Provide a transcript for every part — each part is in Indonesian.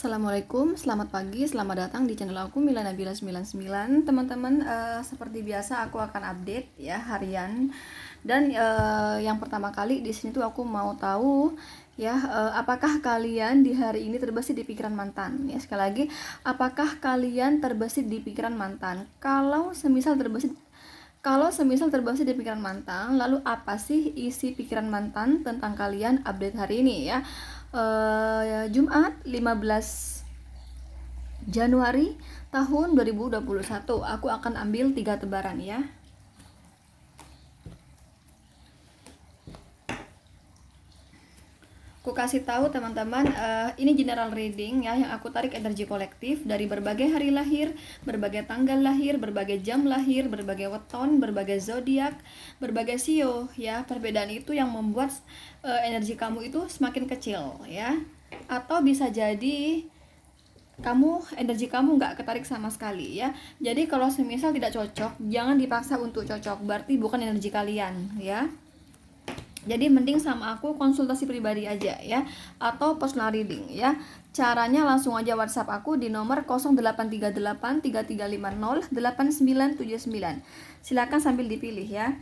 Assalamualaikum, selamat pagi, selamat datang di channel aku Mila Nabila 99. Teman-teman, seperti biasa aku akan update ya harian. Dan yang pertama kali di sini tuh aku mau tahu ya, apakah kalian di hari ini terbesit di pikiran mantan? Ya, sekali lagi, apakah kalian terbesit di pikiran mantan? Kalau semisal terbesit di pikiran mantan, lalu apa sih isi pikiran mantan tentang kalian? Update hari ini ya. Jumat 15 Januari tahun 2021. Aku akan ambil 3 tebaran ya. Aku kasih tahu teman-teman, ini general reading ya, yang aku tarik energi kolektif dari berbagai hari lahir, berbagai tanggal lahir, berbagai jam lahir, berbagai weton, berbagai zodiak, berbagai sio ya. Perbedaan itu yang membuat energi kamu itu semakin kecil ya. Atau bisa jadi energi kamu nggak ketarik sama sekali ya. Jadi kalau semisal tidak cocok, jangan dipaksa untuk cocok, berarti bukan energi kalian ya. Jadi mending sama aku konsultasi pribadi aja ya, atau personal reading ya. Caranya langsung aja WhatsApp aku di nomor 0838 3350 8979. Silakan sambil dipilih ya.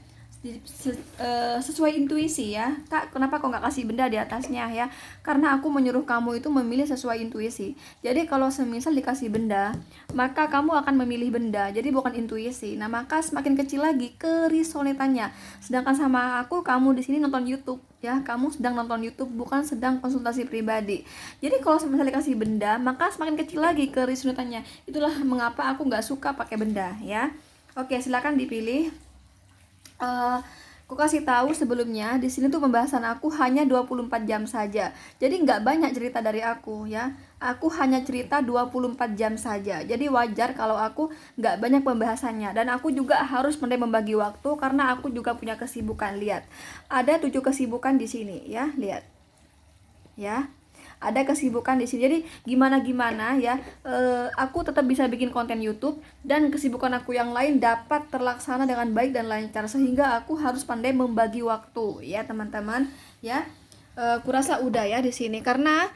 Sesuai intuisi ya. Kak, kenapa kok nggak kasih benda di atasnya ya? Karena aku menyuruh kamu itu memilih sesuai intuisi. Jadi kalau semisal dikasih benda, maka kamu akan memilih benda, jadi bukan intuisi. Nah, maka semakin kecil lagi kerisoletannya. Sedangkan sama aku, kamu di sini nonton YouTube ya, kamu sedang nonton YouTube, bukan sedang konsultasi pribadi. Jadi kalau misalnya dikasih benda, maka semakin kecil lagi kerisoletannya. Itulah mengapa aku nggak suka pakai benda ya. Oke, silakan dipilih. Aku kasih tahu sebelumnya, di sini tuh pembahasan aku hanya 24 jam saja. Jadi nggak banyak cerita dari aku ya. Aku hanya cerita 24 jam saja. Jadi wajar kalau aku nggak banyak pembahasannya. Dan aku juga harus pandai membagi waktu karena aku juga punya kesibukan. Lihat, ada 7 kesibukan di sini ya, lihat. Ya, ada kesibukan di sini. Jadi gimana ya, aku tetap bisa bikin konten YouTube dan kesibukan aku yang lain dapat terlaksana dengan baik dan lancar, sehingga aku harus pandai membagi waktu ya teman-teman ya. Kurasa udah ya di sini, karena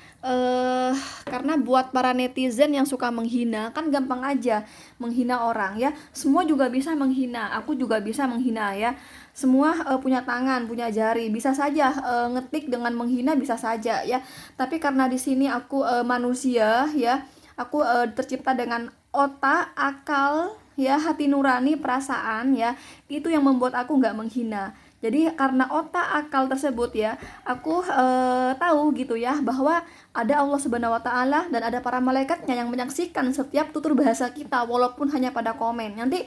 buat para netizen yang suka menghina, kan gampang aja menghina orang ya. Semua juga bisa menghina, aku juga bisa menghina ya. Semua punya tangan, punya jari, bisa saja ngetik dengan menghina, bisa saja ya. Tapi karena di sini aku manusia ya, aku tercipta dengan otak, akal ya, hati nurani, perasaan ya, itu yang membuat aku nggak menghina. Jadi karena otak akal tersebut ya, aku tahu gitu ya, bahwa ada Allah Subhanahu wa taala dan ada para malaikatnya yang menyaksikan setiap tutur bahasa kita, walaupun hanya pada komen. Nanti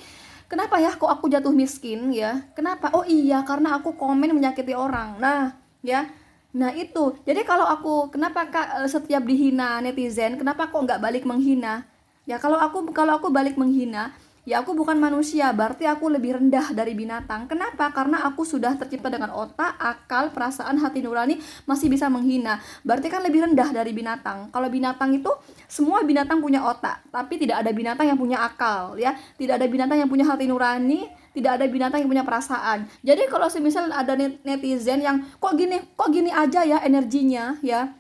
kenapa ya kok aku jatuh miskin ya? Kenapa? Oh iya, karena aku komen menyakiti orang. Nah, ya. Nah itu. Jadi kalau aku, kenapa Kak setiap dihina netizen, kenapa kok nggak balik menghina? Ya kalau aku balik menghina, ya aku bukan manusia, berarti aku lebih rendah dari binatang. Kenapa? Karena aku sudah tercipta dengan otak, akal, perasaan, hati nurani, masih bisa menghina. Berarti kan lebih rendah dari binatang. Kalau binatang itu, semua binatang punya otak, tapi tidak ada binatang yang punya akal ya. Tidak ada binatang yang punya hati nurani, tidak ada binatang yang punya perasaan. Jadi kalau semisal ada netizen yang kok gini aja ya energinya ya,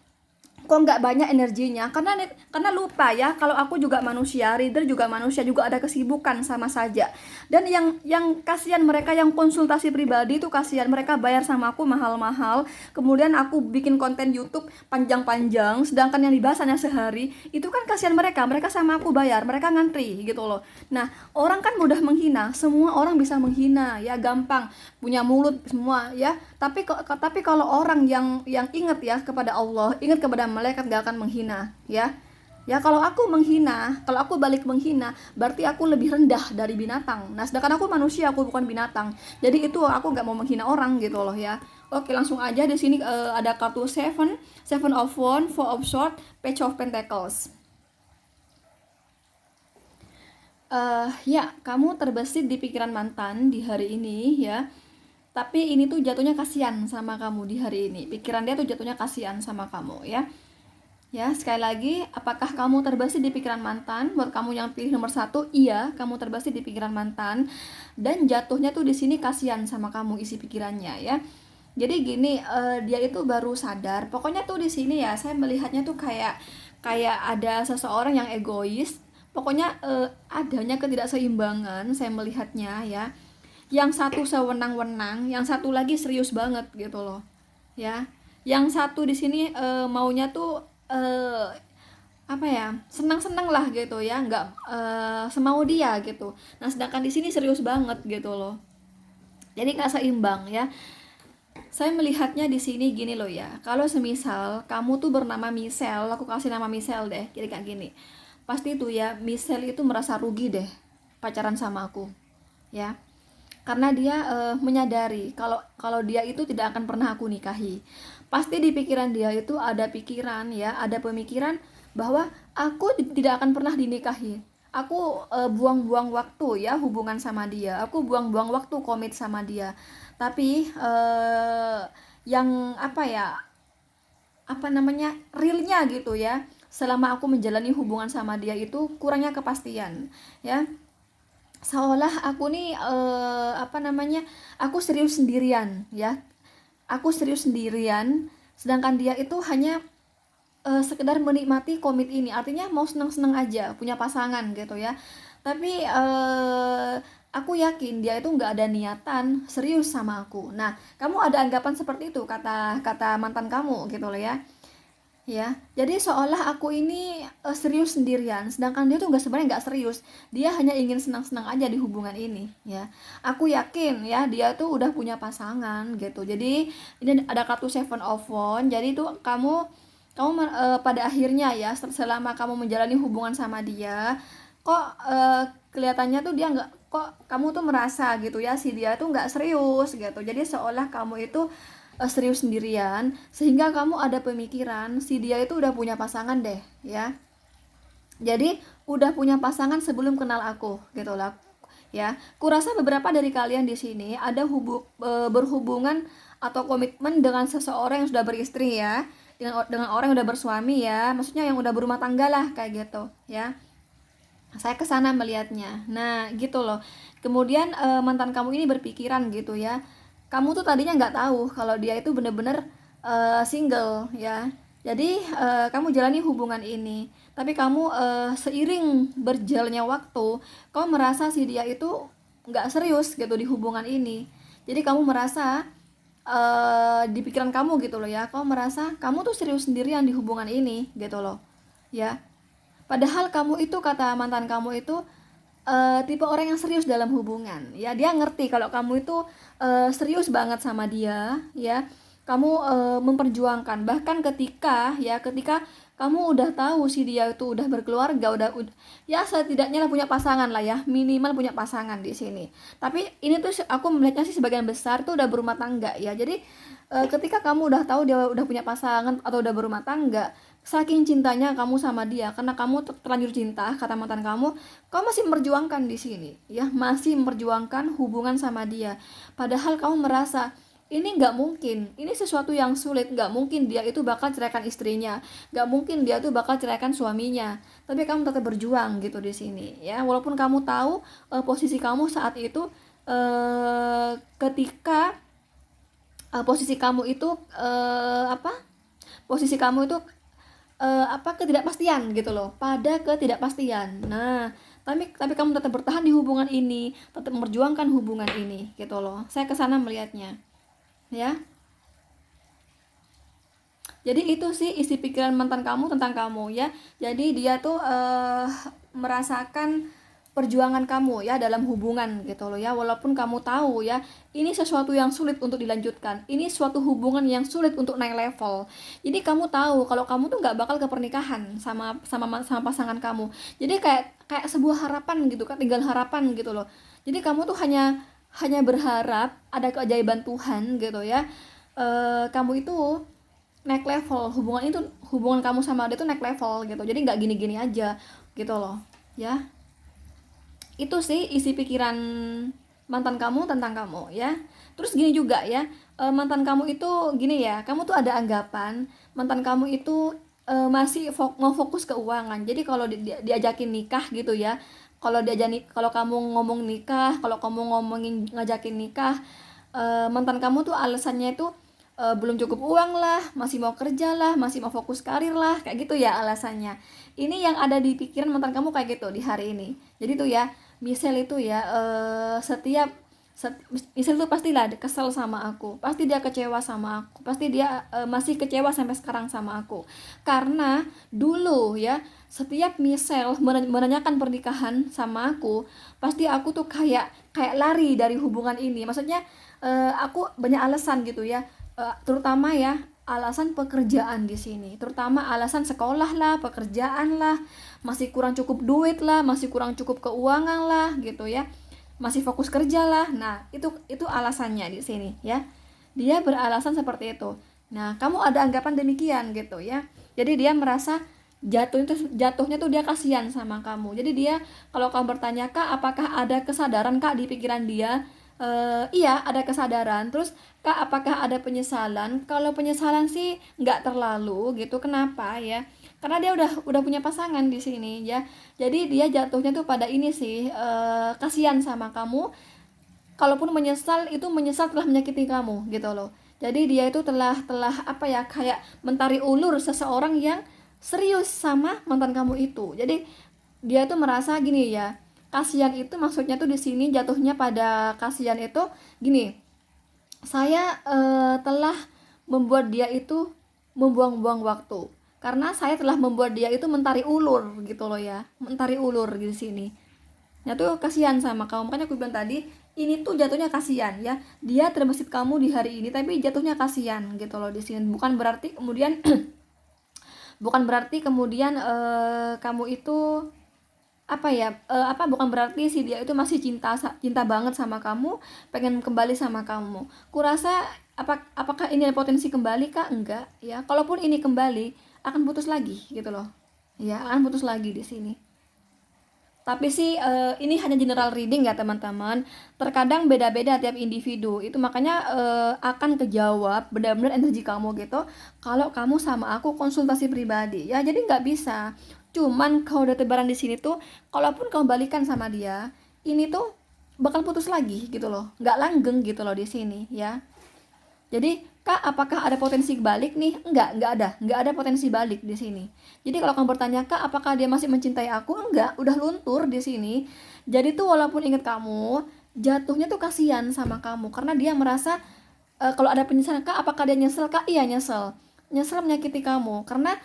kok nggak banyak energinya, karena lupa ya, kalau aku juga manusia, reader juga manusia, juga ada kesibukan sama saja. Dan yang kasihan mereka yang konsultasi pribadi itu, kasihan mereka bayar sama aku mahal-mahal, kemudian aku bikin konten YouTube panjang-panjang, sedangkan yang dibahas hanya sehari. Itu kan kasihan mereka sama aku bayar, mereka ngantri gitu loh. Nah, orang kan mudah menghina, semua orang bisa menghina ya, gampang, punya mulut semua ya. Tapi kalau orang yang ingat ya kepada Allah, ingat kepada malaikat, gak akan menghina ya. Ya kalau aku menghina, kalau aku balik menghina, berarti aku lebih rendah dari binatang. Nah, sedangkan aku manusia, aku bukan binatang. Jadi itu aku nggak mau menghina orang gitu loh ya. Oke, langsung aja. Di sini ada kartu Seven of Wands, Four of Swords, Page of Pentacles. Ya, kamu terbesit di pikiran mantan di hari ini ya. Tapi ini tuh jatuhnya kasihan sama kamu di hari ini. Pikiran dia tuh jatuhnya kasihan sama kamu ya. Ya, sekali lagi, apakah kamu terbesit di pikiran mantan? Buat kamu yang pilih nomor 1, iya, kamu terbesit di pikiran mantan. Dan jatuhnya tuh di sini kasihan sama kamu isi pikirannya ya. Jadi gini, dia itu baru sadar. Pokoknya tuh di sini ya, saya melihatnya tuh kayak kayak ada seseorang yang egois. Pokoknya adanya ketidakseimbangan saya melihatnya ya. Yang satu sewenang-wenang, yang satu lagi serius banget gitu loh. Ya. Yang satu di sini maunya tuh apa ya, senang-senang lah gitu ya, nggak semau dia gitu. Nah sedangkan di sini serius banget gitu loh, jadi nggak seimbang ya. Saya melihatnya di sini gini loh ya, kalau semisal kamu tuh bernama Michelle, aku kasih nama Michelle deh, jadi kayak gini, pasti tuh ya Michelle itu merasa rugi deh pacaran sama aku ya, karena dia menyadari kalau kalau dia itu tidak akan pernah aku nikahi. Pasti di pikiran dia itu ada pikiran ya, ada pemikiran bahwa aku tidak akan pernah dinikahi. Aku buang-buang waktu ya hubungan sama dia. Aku buang-buang waktu komit sama dia. Tapi yang apa ya? Apa namanya? Realnya gitu ya. Selama aku menjalani hubungan sama dia itu kurangnya kepastian ya, seolah aku nih apa namanya, aku serius sendirian ya, aku serius sendirian, sedangkan dia itu hanya sekedar menikmati komit ini, artinya mau seneng-seneng aja punya pasangan gitu ya. Tapi aku yakin dia itu nggak ada niatan serius sama aku. Nah kamu ada anggapan seperti itu kata kata mantan kamu gitu loh ya. Ya, jadi seolah aku ini serius sendirian, sedangkan dia tuh nggak, sebenarnya nggak serius. Dia hanya ingin senang-senang aja di hubungan ini, ya. Aku yakin ya dia tuh udah punya pasangan gitu. Jadi ini ada kartu Seven of Wands. Jadi tuh kamu pada akhirnya ya selama kamu menjalani hubungan sama dia, kok kelihatannya tuh dia nggak, kok kamu tuh merasa gitu ya si dia tuh nggak serius gitu. Jadi seolah kamu itu serius sendirian, sehingga kamu ada pemikiran si dia itu udah punya pasangan deh ya, jadi udah punya pasangan sebelum kenal aku gitu lah ya. Kurasa beberapa dari kalian di sini ada berhubungan atau komitmen dengan seseorang yang sudah beristri ya, dengan orang yang udah bersuami ya, maksudnya yang udah berumah tangga lah kayak gitu ya. Saya kesana melihatnya. Nah gitu loh. Kemudian mantan kamu ini berpikiran gitu ya, kamu tuh tadinya nggak tahu kalau dia itu bener-bener single ya. Jadi kamu jalani hubungan ini, tapi kamu seiring berjalannya waktu, kamu merasa si dia itu nggak serius gitu di hubungan ini. Jadi kamu merasa di pikiran kamu gitu loh ya, kamu merasa kamu tuh serius sendirian di hubungan ini gitu loh ya. Padahal kamu itu, kata mantan kamu itu tipe orang yang serius dalam hubungan. Ya, dia ngerti kalau kamu itu serius banget sama dia, ya. Kamu memperjuangkan, bahkan ketika kamu udah tahu si dia itu udah berkeluarga, ya setidaknya lah punya pasangan lah ya, minimal punya pasangan di sini. Tapi ini tuh aku melihatnya sih sebagian besar tuh udah berumah tangga ya. Jadi ketika kamu udah tahu dia udah punya pasangan atau udah berumah tangga, saking cintanya kamu sama dia, karena kamu terlanjur cinta, kata mantan kamu masih memperjuangkan di sini, ya, masih memperjuangkan hubungan sama dia. Padahal kamu merasa ini nggak mungkin, ini sesuatu yang sulit, nggak mungkin dia itu bakal ceraikan istrinya, nggak mungkin dia tuh bakal ceraikan suaminya. Tapi kamu tetap berjuang gitu di sini, ya, walaupun kamu tahu posisi kamu saat itu ketika posisi kamu itu apa? Posisi kamu itu ketidakpastian gitu loh, pada ketidakpastian. Nah tapi kamu tetap bertahan di hubungan ini, tetap memperjuangkan hubungan ini gitu loh. Saya kesana melihatnya ya. Jadi itu sih isi pikiran mantan kamu tentang kamu ya. Jadi dia tuh merasakan perjuangan kamu ya dalam hubungan gitu loh ya. Walaupun kamu tahu ya ini sesuatu yang sulit untuk dilanjutkan, ini suatu hubungan yang sulit untuk naik level. Jadi kamu tahu kalau kamu tuh nggak bakal ke pernikahan sama pasangan kamu. Jadi kayak sebuah harapan gitu kan, tinggal harapan gitu loh. Jadi kamu tuh hanya berharap ada keajaiban Tuhan gitu ya. Kamu itu naik level, hubungan kamu sama dia tuh naik level gitu. Jadi nggak gini-gini aja gitu loh ya. Itu sih isi pikiran mantan kamu tentang kamu ya. Terus gini juga ya, mantan kamu itu gini ya, kamu tuh ada anggapan mantan kamu itu masih mau fokus ke keuangan. Jadi kalau diajakin nikah gitu ya, kalau kamu ngomong nikah, kalau kamu ngomongin ngajakin nikah, mantan kamu tuh alasannya itu belum cukup uang lah, masih mau kerja lah, masih mau fokus karir lah, kayak gitu ya alasannya. Ini yang ada di pikiran mantan kamu kayak gitu di hari ini. Jadi tuh ya, Michelle itu ya, setiap Michelle tuh pastilah kesel sama aku, pasti dia kecewa sama aku, pasti dia masih kecewa sampai sekarang sama aku, karena dulu ya, setiap Michelle menanyakan pernikahan sama aku, pasti aku tuh kayak kayak lari dari hubungan ini. Maksudnya aku banyak alasan gitu ya, terutama ya alasan pekerjaan di sini, terutama alasan sekolah lah, pekerjaan lah, masih kurang cukup duit lah, masih kurang cukup keuangan lah gitu ya, masih fokus kerja lah. Nah, itu alasannya di sini ya. Dia beralasan seperti itu. Nah, kamu ada anggapan demikian gitu ya. Jadi dia merasa jatuhnya tuh dia kasihan sama kamu. Jadi dia, kalau kamu bertanya, Kak, apakah ada kesadaran Kak di pikiran dia? Iya, ada kesadaran. Terus, Kak, apakah ada penyesalan? Kalau penyesalan sih nggak terlalu gitu. Kenapa ya? Karena dia udah punya pasangan di sini ya. Jadi dia jatuhnya tuh pada ini sih, kasihan sama kamu. Kalaupun menyesal, itu menyesal telah menyakiti kamu gitu loh. Jadi dia itu telah apa ya, kayak mentari ulur seseorang yang serius sama mantan kamu itu. Jadi dia tuh merasa gini ya, kasihan itu maksudnya tuh di sini jatuhnya pada kasihan itu gini, saya telah membuat dia itu membuang-buang waktu, karena saya telah membuat dia itu mentari ulur gitu loh ya, mentari ulur di sini. Nah tuh kasihan sama kamu, makanya aku bilang tadi, ini tuh jatuhnya kasihan ya. Dia terbesit kamu di hari ini, tapi jatuhnya kasihan gitu loh di sini. Bukan berarti kemudian kamu itu apa ya, bukan berarti si dia itu masih cinta cinta banget sama kamu, pengen kembali sama kamu. Kurasa apakah ini ada potensi kembali kah? Enggak ya. Kalaupun ini kembali, akan putus lagi gitu loh. Ya, akan putus lagi di sini. Tapi sih ini hanya general reading ya teman-teman. Terkadang beda-beda tiap individu. Itu makanya akan kejawab benar-benar energi kamu gitu. Kalau kamu sama aku konsultasi pribadi ya. Jadi nggak bisa. Cuman kalau udah tebaran di sini tuh, kalaupun kamu balikan sama dia, ini tuh bakal putus lagi gitu loh. Nggak langgeng gitu loh di sini ya. Jadi, Kak, apakah ada potensi balik nih? Enggak ada potensi balik di sini. Jadi kalau kamu bertanya, Kak, apakah dia masih mencintai aku? Enggak, udah luntur di sini. Jadi tuh walaupun inget kamu, jatuhnya tuh kasihan sama kamu karena dia merasa kalau ada penyesalan, Kak, apakah dia nyesel? Kak, iya nyesel. Nyesel menyakiti kamu karena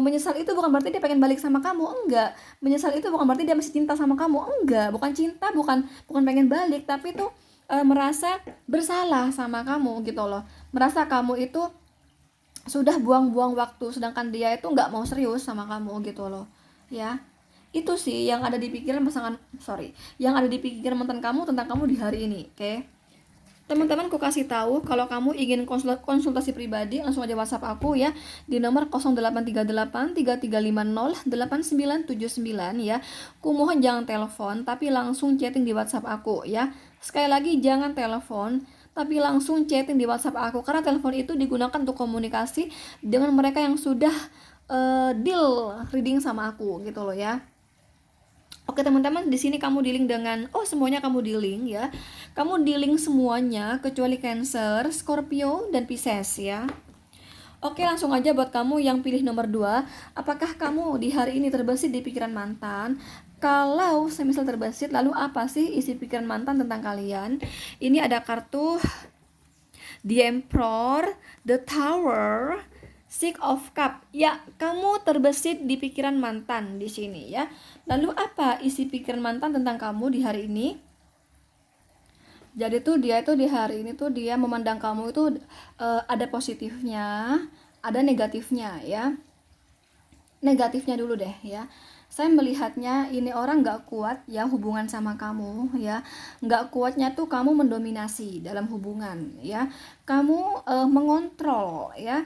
menyesal itu bukan berarti dia pengen balik sama kamu, enggak. Menyesal itu bukan berarti dia masih cinta sama kamu, enggak. Bukan cinta, bukan bukan pengen balik, tapi tuh merasa bersalah sama kamu gitu loh, merasa kamu itu sudah buang-buang waktu, sedangkan dia itu nggak mau serius sama kamu gitu loh ya. Itu sih yang ada di pikiran yang ada di pikiran mantan kamu tentang kamu di hari ini. Oke, teman-teman, ku kasih tahu, kalau kamu ingin konsultasi pribadi, langsung aja WhatsApp aku ya di nomor 0838 3350 8979 ya. Ku mohon jangan telepon, tapi langsung chatting di WhatsApp aku ya. Sekali lagi, jangan telepon, tapi langsung chatting di WhatsApp aku, karena telepon itu digunakan untuk komunikasi dengan mereka yang sudah deal reading sama aku gitu loh ya. Oke teman-teman, di sini kamu dealing dengan semuanya kamu dealing ya. Kamu dealing semuanya kecuali Cancer, Scorpio, dan Pisces ya. Oke, langsung aja buat kamu yang pilih nomor 2. Apakah kamu di hari ini terbesit di pikiran mantan? Kalau semisal terbesit, lalu apa sih isi pikiran mantan tentang kalian? Ini ada kartu The Emperor, The Tower, Six of Cup. Ya, kamu terbesit di pikiran mantan di sini ya. Lalu apa isi pikiran mantan tentang kamu di hari ini? Jadi tuh dia itu di hari ini tuh dia memandang kamu itu ada positifnya, ada negatifnya ya. Negatifnya dulu deh ya. Saya melihatnya ini orang nggak kuat ya hubungan sama kamu ya. Nggak kuatnya tuh kamu mendominasi dalam hubungan ya. Kamu mengontrol ya.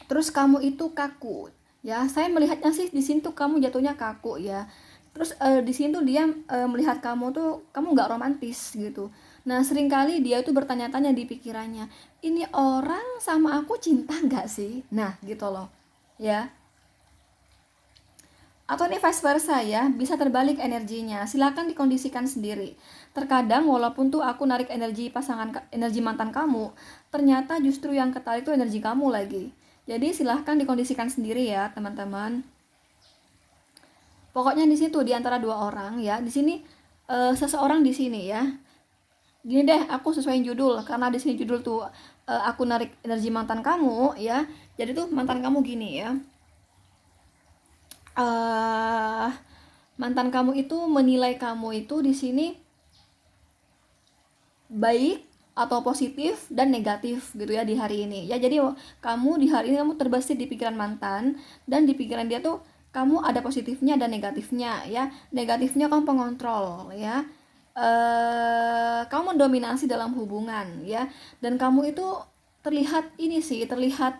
Terus kamu itu kaku ya. Saya melihatnya sih di sini tuh kamu jatuhnya kaku ya. Terus di sini tuh dia melihat kamu tuh kamu nggak romantis gitu. Nah seringkali dia tuh bertanya-tanya di pikirannya, ini orang sama aku cinta nggak sih? Nah gitu loh ya. Atau ini vice versa ya, bisa terbalik energinya. Silakan dikondisikan sendiri. Terkadang walaupun tuh aku narik energi mantan kamu, ternyata justru yang ketarik tuh energi kamu lagi. Jadi silahkan dikondisikan sendiri ya teman-teman. Pokoknya di situ di antara dua orang ya, di sini seseorang di sini ya. Gini deh, aku sesuaiin judul karena di sini judul tuh aku narik energi mantan kamu ya. Jadi tuh mantan kamu gini ya. Mantan kamu itu menilai kamu itu di sini baik atau positif dan negatif gitu ya di hari ini ya. Jadi kamu di hari ini kamu terbesit di pikiran mantan, dan di pikiran dia tuh kamu ada positifnya dan negatifnya ya. Negatifnya kamu pengontrol ya, kamu mendominasi dalam hubungan ya, dan kamu itu terlihat ini sih, terlihat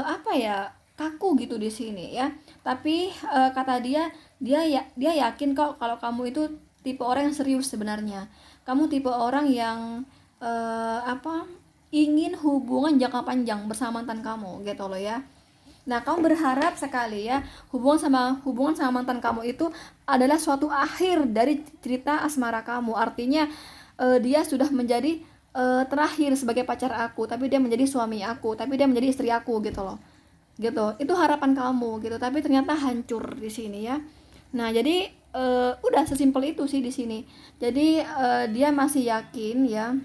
apa ya, kaku gitu di sini ya. Tapi kata dia yakin kok kalau kamu itu tipe orang yang serius sebenarnya. Kamu tipe orang yang ingin hubungan jangka panjang bersama mantan kamu gitu loh ya. Nah, kamu berharap sekali ya hubungan sama mantan kamu itu adalah suatu akhir dari cerita asmara kamu. Artinya dia sudah menjadi terakhir sebagai pacar aku, tapi dia menjadi suami aku, tapi dia menjadi istri aku gitu loh. Gitu. Itu harapan kamu gitu, tapi ternyata hancur di sini ya. Nah, jadi udah sesimpel itu sih di sini. Jadi dia masih yakin ya.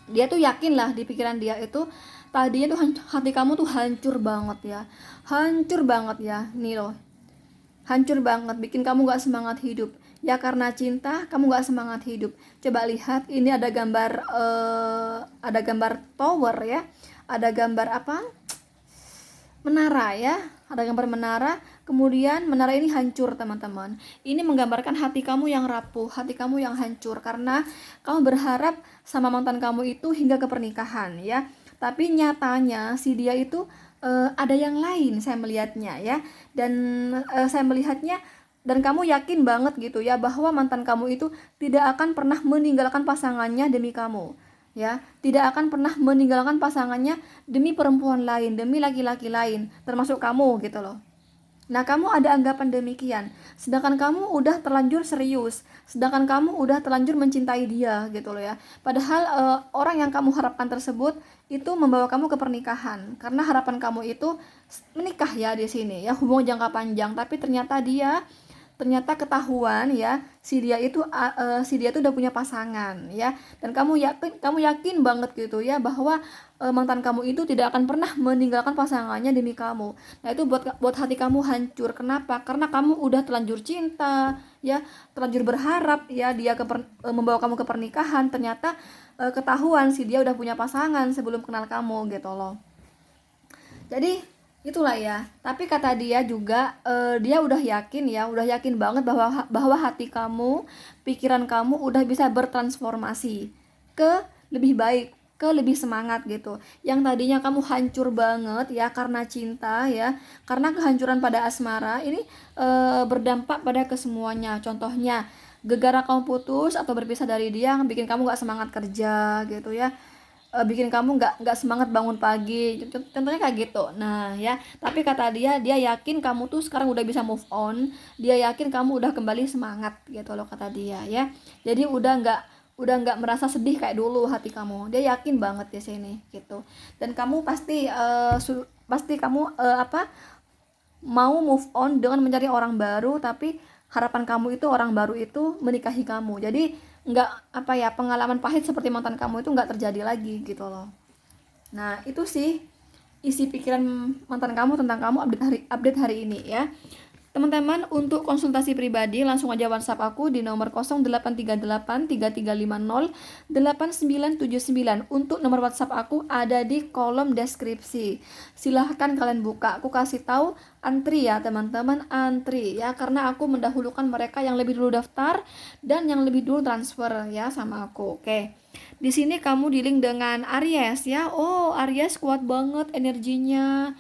Dia tuh yakin lah di pikiran dia itu tadinya tuh hati kamu tuh hancur banget ya. Hancur banget ya. Nih loh. Hancur banget, bikin kamu gak semangat hidup. Ya karena cinta kamu gak semangat hidup. Coba lihat, ini ada gambar tower ya. Ada gambar apa? Menara ya, ada gambar menara, kemudian menara ini hancur teman-teman. Ini menggambarkan hati kamu yang rapuh, hati kamu yang hancur karena kamu berharap sama mantan kamu itu hingga ke pernikahan ya. Tapi nyatanya si dia itu ada yang lain, saya melihatnya ya. Dan saya melihatnya, dan kamu yakin banget gitu ya bahwa mantan kamu itu tidak akan pernah meninggalkan pasangannya demi kamu ya, tidak akan pernah meninggalkan pasangannya demi perempuan lain, demi laki-laki lain, termasuk kamu gitu loh. Nah, kamu ada anggapan demikian, sedangkan kamu udah terlanjur serius, sedangkan kamu udah terlanjur mencintai dia gitu loh ya. Padahal orang yang kamu harapkan tersebut itu membawa kamu ke pernikahan, karena harapan kamu itu menikah ya di sini ya, hubungan jangka panjang. Tapi ternyata ketahuan ya si dia itu udah punya pasangan ya, dan kamu yakin banget gitu ya bahwa mantan kamu itu tidak akan pernah meninggalkan pasangannya demi kamu. Nah, itu buat hati kamu hancur. Kenapa? Karena kamu udah terlanjur cinta ya, terlanjur berharap ya dia membawa kamu ke pernikahan, ternyata ketahuan si dia udah punya pasangan sebelum kenal kamu gitu loh. Jadi itulah ya. Tapi kata dia juga dia udah yakin banget bahwa hati kamu, pikiran kamu udah bisa bertransformasi ke lebih baik, ke lebih semangat gitu. Yang tadinya kamu hancur banget ya karena cinta ya, karena kehancuran pada asmara ini berdampak pada kesemuanya. Contohnya gegara kamu putus atau berpisah dari dia yang bikin kamu gak semangat kerja gitu ya, bikin kamu nggak semangat bangun pagi, contohnya kayak gitu. Nah ya, tapi kata dia yakin kamu tuh sekarang udah bisa move on, dia yakin kamu udah kembali semangat gitu loh kata dia ya. Jadi udah nggak merasa sedih kayak dulu hati kamu, dia yakin banget di sini gitu. Dan kamu pasti kamu mau move on dengan mencari orang baru, tapi harapan kamu itu orang baru itu menikahi kamu. Jadi nggak pengalaman pahit seperti mantan kamu itu nggak terjadi lagi gitu loh. Nah, itu sih isi pikiran mantan kamu tentang kamu update hari ini ya. Teman-teman, untuk konsultasi pribadi langsung aja WhatsApp aku di nomor 0838 3350 8979. Untuk nomor WhatsApp aku ada di kolom deskripsi. Silahkan kalian buka. Aku kasih tahu antri ya teman-teman, antri ya, karena aku mendahulukan mereka yang lebih dulu daftar dan yang lebih dulu transfer ya sama aku. Oke. Di sini kamu di-link dengan Aries ya. Oh, Aries kuat banget energinya.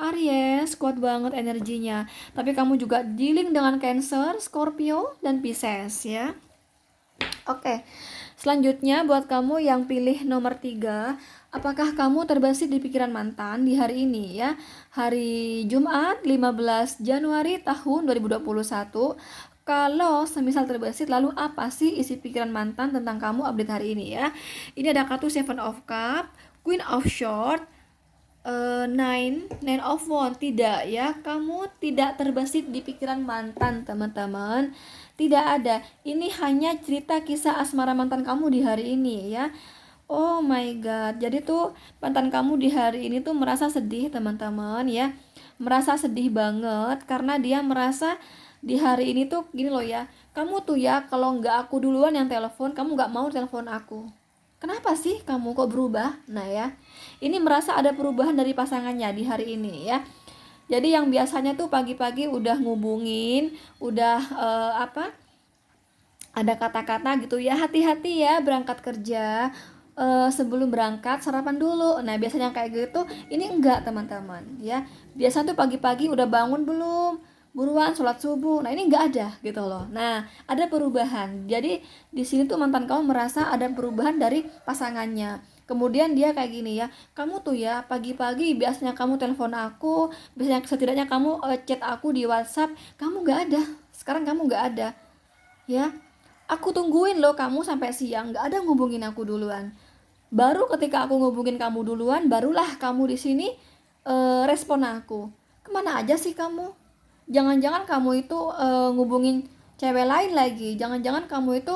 Aries kuat banget energinya. Tapi kamu juga dealing dengan Cancer, Scorpio, dan Pisces ya. Oke. Selanjutnya buat kamu yang pilih nomor 3, Apakah kamu terbesit di pikiran mantan di hari ini ya? Hari Jumat 15 Januari tahun 2021. Kalau semisal terbesit, lalu apa sih isi pikiran mantan tentang kamu update hari ini ya? Ini ada kartu Seven of Cup, Queen of Sword, nine of Wands. Tidak ya, kamu tidak terbesit di pikiran mantan teman-teman. Tidak ada. Ini hanya cerita kisah asmara mantan kamu di hari ini ya. Oh my god. Jadi tuh mantan kamu di hari ini tuh merasa sedih teman-teman ya. Merasa sedih banget karena dia merasa di hari ini tuh gini loh ya. Kamu tuh ya kalau nggak aku duluan yang telepon, kamu nggak mau telepon aku. Kenapa sih kamu kok berubah? Nah ya, ini merasa ada perubahan dari pasangannya di hari ini ya. Jadi yang biasanya tuh pagi-pagi udah ngubungin, udah ada kata-kata gitu ya, hati-hati ya berangkat kerja, sebelum berangkat sarapan dulu. Nah biasanya kayak gitu, ini enggak teman-teman ya. Biasa tuh pagi-pagi udah bangun belum, buruan sholat subuh. Nah ini enggak ada gitu loh. Nah ada perubahan. Jadi di sini tuh mantan kamu merasa ada perubahan dari pasangannya. Kemudian dia kayak gini ya, kamu tuh ya pagi-pagi biasanya kamu telepon aku, biasanya setidaknya kamu chat aku di WhatsApp, kamu nggak ada. Sekarang kamu nggak ada, ya. Aku tungguin loh kamu sampai siang, nggak ada ngubungin aku duluan. Baru ketika aku ngubungin kamu duluan, barulah kamu di sini respon aku. Kemana aja sih kamu? Jangan-jangan kamu itu ngubungin cewek lain lagi. Jangan-jangan kamu itu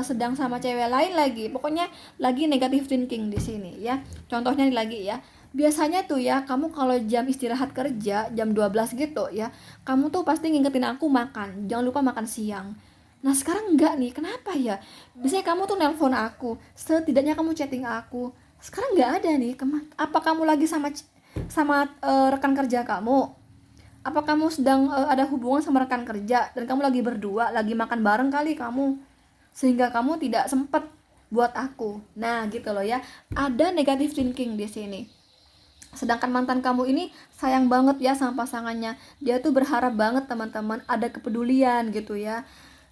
sedang sama cewek lain lagi. Pokoknya lagi negative thinking di sini ya. Contohnya nih lagi ya. Biasanya tuh ya, kamu kalau jam istirahat kerja jam 12 gitu ya, kamu tuh pasti ngingetin aku makan. Jangan lupa makan siang. Nah sekarang enggak nih, kenapa ya? Biasanya kamu tuh nelpon aku, setidaknya kamu chatting aku. Sekarang enggak ada nih. Apa kamu lagi sama rekan kerja kamu? Apa kamu sedang ada hubungan sama rekan kerja dan kamu lagi berdua, lagi makan bareng kali kamu, sehingga kamu tidak sempat buat aku. Nah gitu loh ya. Ada negative thinking di sini. Sedangkan mantan kamu ini sayang banget ya sama pasangannya. Dia tuh berharap banget teman-teman ada kepedulian gitu ya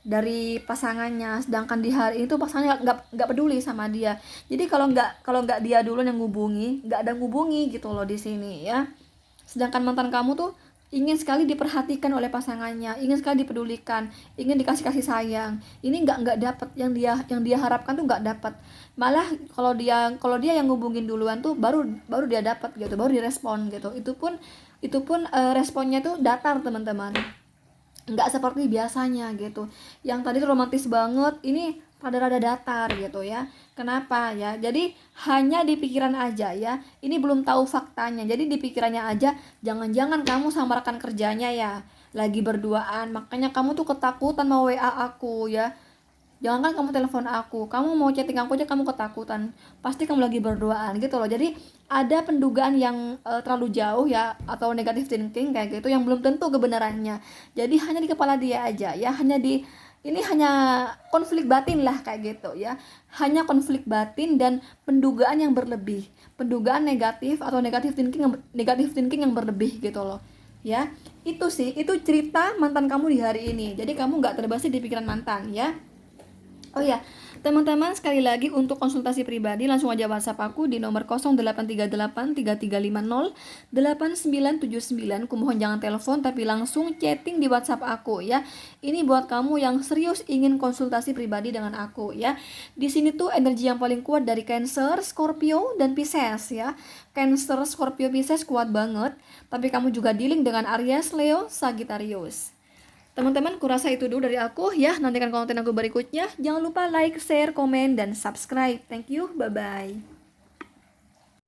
dari pasangannya. Sedangkan di hari itu pasangannya nggak peduli sama dia. Jadi kalau nggak dia dulu yang ngubungi, nggak ada ngubungi gitu loh di sini ya. Sedangkan mantan kamu tuh ingin sekali diperhatikan oleh pasangannya, ingin sekali dipedulikan, ingin dikasih kasih sayang. Ini nggak dapat yang dia harapkan tuh nggak dapat. Malah kalau dia yang ngubungin duluan tuh baru dia dapat gitu, baru direspon gitu. Itu pun responnya tuh datar teman-teman, nggak seperti biasanya gitu. Yang tadi tuh romantis banget, ini rada-rada datar gitu ya. Kenapa ya? Jadi hanya di pikiran aja ya. Ini belum tahu faktanya. Jadi di pikirannya aja. Jangan-jangan kamu sama rekan kerjanya ya lagi berduaan, makanya kamu tuh ketakutan mau WA aku ya. Jangan kan kamu telepon aku, kamu mau chatting aku aja kamu ketakutan. Pasti kamu lagi berduaan gitu loh. Jadi ada pendugaan yang terlalu jauh ya, atau negative thinking kayak gitu yang belum tentu kebenarannya. Jadi hanya di kepala dia aja ya, ini hanya konflik batin lah kayak gitu ya. Hanya konflik batin dan pendugaan yang berlebih. Pendugaan negatif atau negative thinking yang berlebih gitu loh. Ya, itu cerita mantan kamu di hari ini. Jadi kamu nggak terbesit di pikiran mantan ya. Oh ya, teman-teman, sekali lagi untuk konsultasi pribadi langsung aja WhatsApp aku di nomor 083833508979. Kumohon jangan telepon tapi langsung chatting di WhatsApp aku ya. Ini buat kamu yang serius ingin konsultasi pribadi dengan aku ya. Di sini tuh energi yang paling kuat dari Cancer, Scorpio dan Pisces ya. Cancer, Scorpio, Pisces kuat banget, tapi kamu juga dealing dengan Aries, Leo, Sagittarius. Teman-teman, kurasa itu dulu dari aku ya. Nantikan konten aku berikutnya. Jangan lupa like, share, komen, dan subscribe. Thank you, bye-bye.